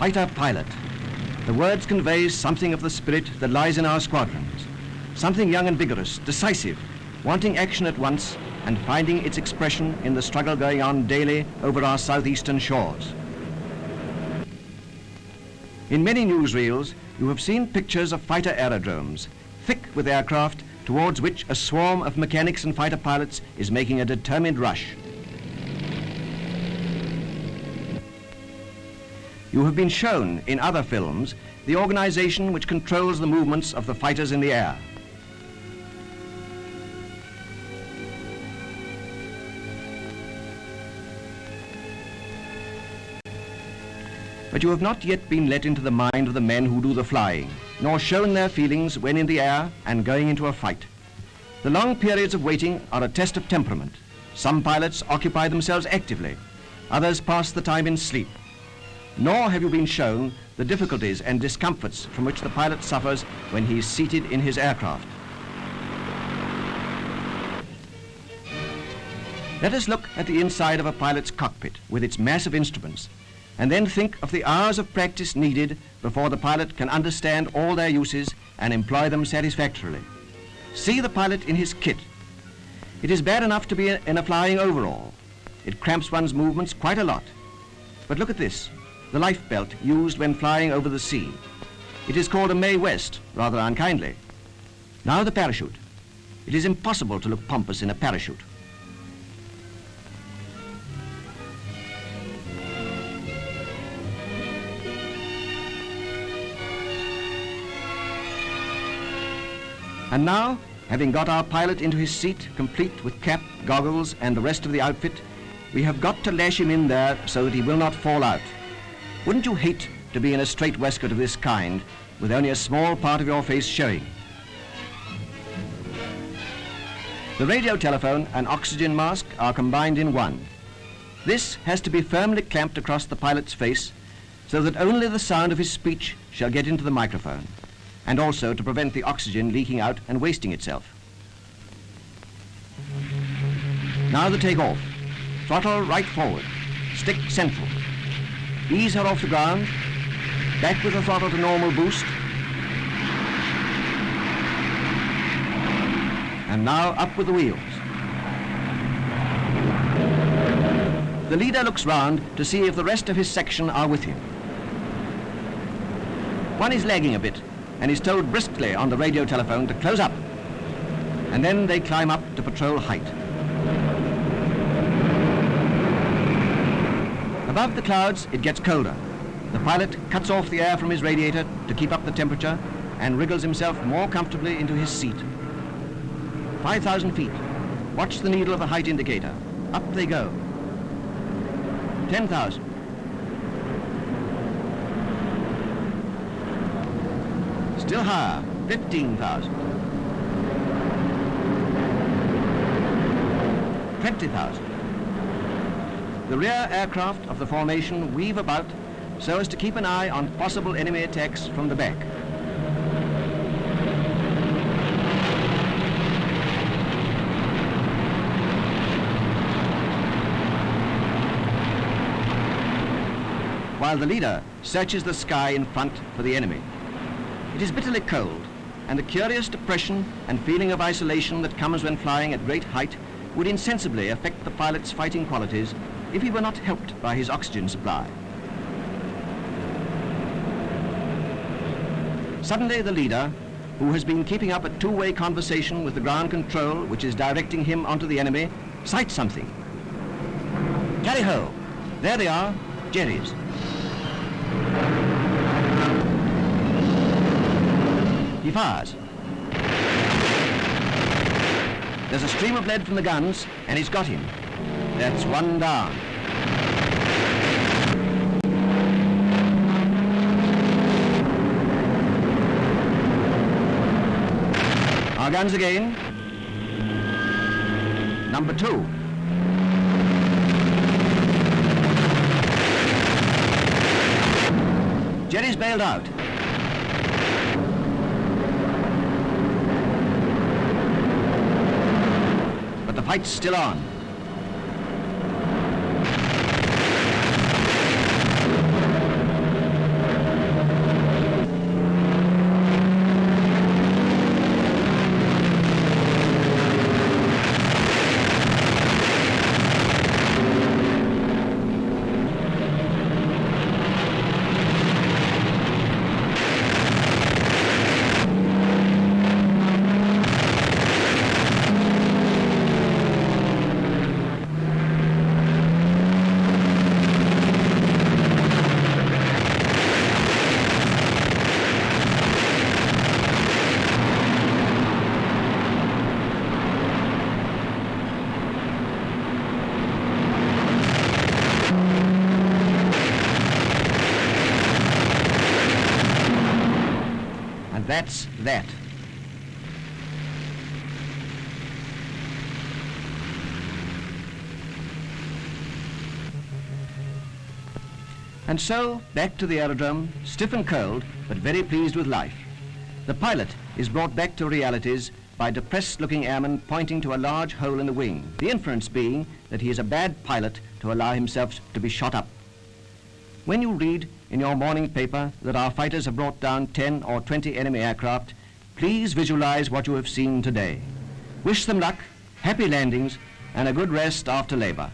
fighter pilot. The words convey something of the spirit that lies in our squadrons. Something young and vigorous, decisive, wanting action at once and finding its expression in the struggle going on daily over our southeastern shores. In many newsreels, you have seen pictures of fighter aerodromes, thick with aircraft towards which a swarm of mechanics and fighter pilots is making a determined rush. You have been shown in other films the organization which controls the movements of the fighters in the air. But you have not yet been let into the mind of the men who do the flying, nor shown their feelings when in the air and going into a fight. The long periods of waiting are a test of temperament. Some pilots occupy themselves actively, others pass the time in sleep. Nor have you been shown the difficulties and discomforts from which the pilot suffers when he is seated in his aircraft. Let us look at the inside of a pilot's cockpit with its mass of instruments, and then think of the hours of practice needed before the pilot can understand all their uses and employ them satisfactorily. See the pilot in his kit. It is bad enough to be in a flying overall. It cramps one's movements quite a lot. But look at this, the life belt used when flying over the sea. It is called a Mae West, rather unkindly. Now the parachute. It is impossible to look pompous in a parachute. And now, having got our pilot into his seat, complete with cap, goggles, and the rest of the outfit, we have got to lash him in there so that he will not fall out. Wouldn't you hate to be in a straight waistcoat of this kind, with only a small part of your face showing? The radio telephone and oxygen mask are combined in one. This has to be firmly clamped across the pilot's face so that only the sound of his speech shall get into the microphone, and also to prevent the oxygen leaking out and wasting itself. Now the take-off. Throttle right forward, stick central. Ease her off the ground, back with the throttle to normal boost. And now up with the wheels. The leader looks round to see if the rest of his section are with him. One is lagging a bit and is told briskly on the radio telephone to close up. And then they climb up to patrol height. Above the clouds, it gets colder. The pilot cuts off the air from his radiator to keep up the temperature and wriggles himself more comfortably into his seat. 5,000 feet. Watch the needle of the height indicator. Up they go. 10,000. Still higher, 15,000. 20,000. The rear aircraft of the formation weave about so as to keep an eye on possible enemy attacks from the back. While the leader searches the sky in front for the enemy. It is bitterly cold, and the curious depression and feeling of isolation that comes when flying at great height would insensibly affect the pilot's fighting qualities if he were not helped by his oxygen supply. Suddenly the leader, who has been keeping up a two-way conversation with the ground control which is directing him onto the enemy, sights something. Tally-ho! There they are, Jerry's. He fires. There's a stream of lead from the guns, and he's got him. That's one down. Our guns again. Number 2. Jerry's bailed out. But the fight's still on. That's that. And so, back to the aerodrome, stiff and cold, but very pleased with life. The pilot is brought back to realities by depressed-looking airmen pointing to a large hole in the wing, the inference being that he is a bad pilot to allow himself to be shot up. When you read in your morning paper that our fighters have brought down 10 or 20 enemy aircraft, please visualize what you have seen today. Wish them luck, happy landings, and a good rest after labor.